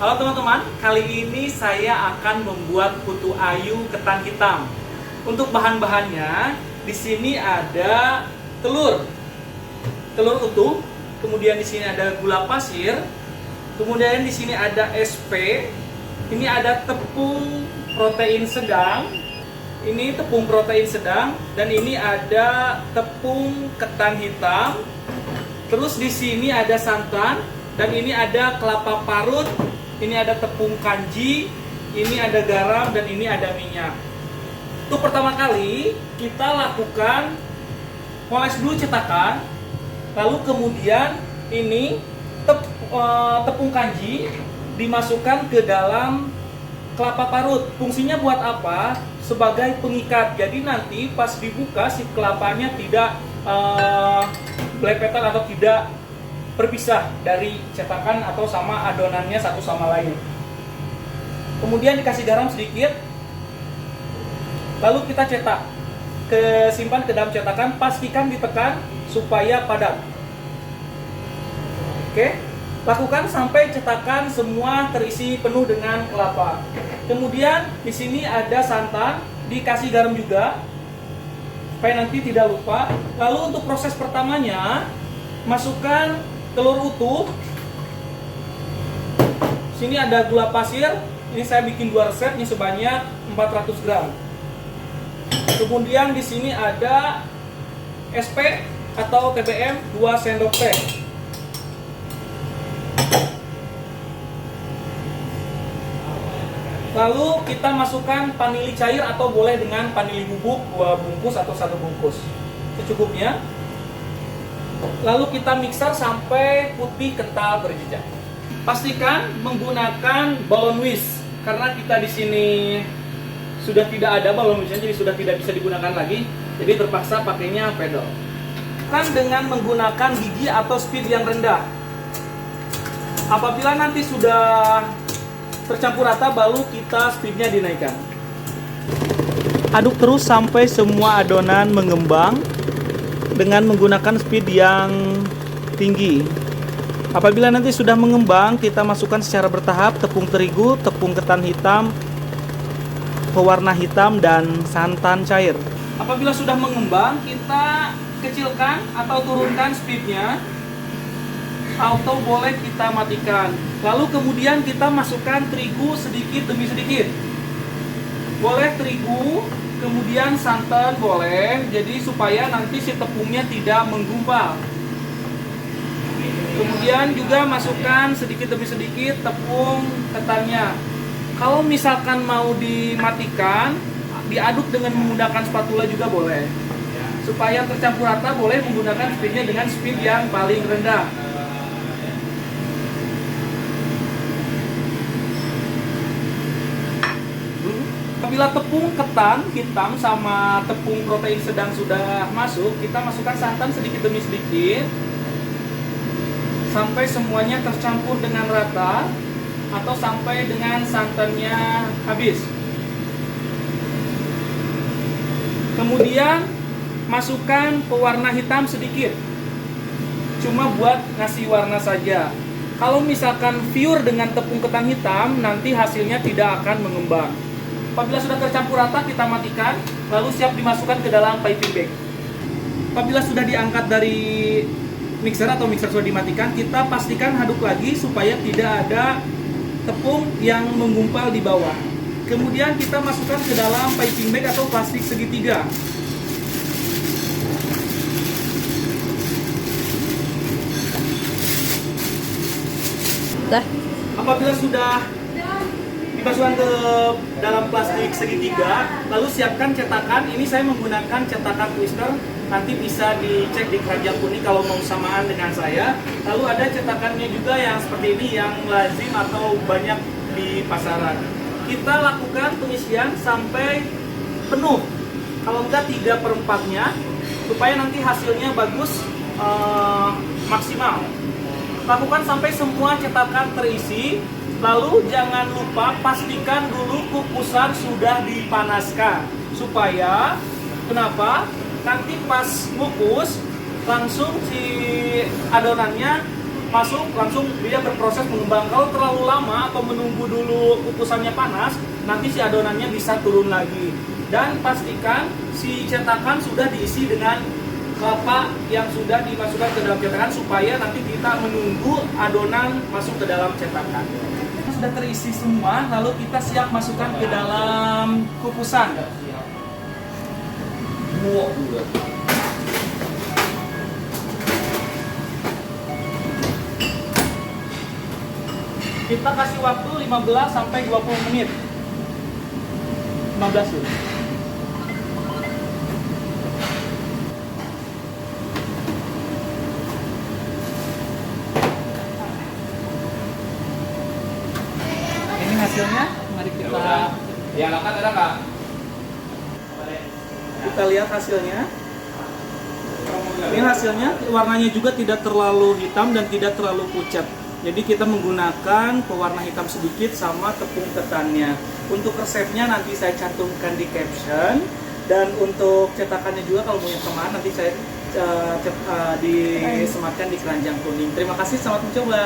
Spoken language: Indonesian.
Halo teman-teman, kali ini saya akan membuat putu ayu ketan hitam. Untuk bahan-bahannya, di sini ada telur utuh, kemudian di sini ada gula pasir, kemudian di sini ada SP, ini ada tepung protein sedang, ini tepung protein sedang, dan ini ada tepung ketan hitam. Terus di sini ada santan, dan ini ada kelapa parut, ini ada tepung kanji, ini ada garam, dan ini ada minyak. Untuk pertama kali kita lakukan moles dulu cetakan, lalu kemudian ini tepung kanji dimasukkan ke dalam kelapa parut. Fungsinya buat apa? Sebagai pengikat. Jadi nanti pas dibuka si kelapanya tidak belepetan atau tidak berpisah dari cetakan atau sama adonannya satu sama lain. Kemudian dikasih garam sedikit, lalu kita cetak, simpan ke dalam cetakan, pastikan ditekan supaya padat. Oke, lakukan sampai cetakan semua terisi penuh dengan kelapa. Kemudian di sini ada santan, dikasih garam juga supaya nanti tidak lupa. Lalu untuk proses pertamanya, masukkan telur utuh. Sini ada gula pasir, ini saya bikin 2 resep, ini sebanyak 400 gram. Kemudian di sini ada SP atau TBM 2 sendok teh. Lalu kita masukkan vanili cair atau boleh dengan vanili bubuk 2 bungkus atau 1 bungkus. Secukupnya. Lalu kita mixer sampai putih kental berjejak. Pastikan menggunakan balon whisk karena kita di sini sudah tidak ada balon whisknya, jadi sudah tidak bisa digunakan lagi. Jadi terpaksa pakainya pedal. Kan dengan menggunakan gigi atau speed yang rendah. Apabila nanti sudah tercampur rata, baru kita speednya dinaikkan. Aduk terus sampai semua adonan mengembang dengan menggunakan speed yang tinggi. Apabila nanti sudah mengembang, kita masukkan secara bertahap tepung terigu, tepung ketan hitam, pewarna hitam, dan santan cair. Apabila sudah mengembang, kita kecilkan atau turunkan speednya, atau boleh kita matikan. Lalu kemudian kita masukkan terigu sedikit demi sedikit. Boleh terigu, kemudian santan boleh, jadi supaya nanti si tepungnya tidak menggumpal. Kemudian juga masukkan sedikit demi sedikit tepung ketannya. Kalau misalkan mau dimatikan, diaduk dengan menggunakan spatula juga boleh. Supaya tercampur rata, boleh menggunakan speednya dengan speed yang paling rendah. Apabila tepung ketan hitam sama tepung protein sedang sudah masuk, kita masukkan santan sedikit demi sedikit sampai semuanya tercampur dengan rata atau sampai dengan santannya habis. Kemudian masukkan pewarna hitam sedikit, cuma buat ngasih warna saja. Kalau misalkan pure dengan tepung ketan hitam, nanti hasilnya tidak akan mengembang. Apabila sudah tercampur rata, kita matikan, lalu siap dimasukkan ke dalam piping bag. Apabila sudah diangkat dari mixer atau mixer sudah dimatikan, kita pastikan aduk lagi supaya tidak ada tepung yang menggumpal di bawah. Kemudian kita masukkan ke dalam piping bag atau plastik segitiga. Apabila sudah dimasukkan ke dalam plastik segitiga, lalu siapkan cetakan. Ini saya menggunakan cetakan Twister, nanti bisa dicek di Keranjang Kuning kalau mau samaan dengan saya. Lalu ada cetakannya juga yang seperti ini, yang lazim atau banyak di pasaran. Kita lakukan pengisian sampai penuh, kalau enggak 3/4-nya, supaya nanti hasilnya bagus, maksimal. Lakukan sampai semua cetakan terisi. Lalu jangan lupa pastikan dulu kukusan sudah dipanaskan. Supaya, kenapa? Nanti pas kukus, langsung si adonannya masuk langsung dia berproses mengembang. Kalau terlalu lama atau menunggu dulu kukusannya panas, nanti si adonannya bisa turun lagi. Dan pastikan si cetakan sudah diisi dengan kelapa yang sudah dimasukkan ke dalam cetakan supaya nanti kita menunggu adonan masuk ke dalam cetakan. Sudah terisi semua, lalu kita siap masukkan ke dalam kukusan. Kita kasih waktu 15 sampai 20 menit. 15 dulu. Ini hasilnya, mari kita ada nggak? kita lihat hasilnya. Ini hasilnya, warnanya juga tidak terlalu hitam dan tidak terlalu pucat. Jadi kita menggunakan pewarna hitam sedikit sama tepung ketannya. Untuk resepnya nanti saya cantumkan di caption. Dan untuk cetakannya juga kalau mau yang kemarin nanti saya disematkan di keranjang kuning. Terima kasih, selamat mencoba.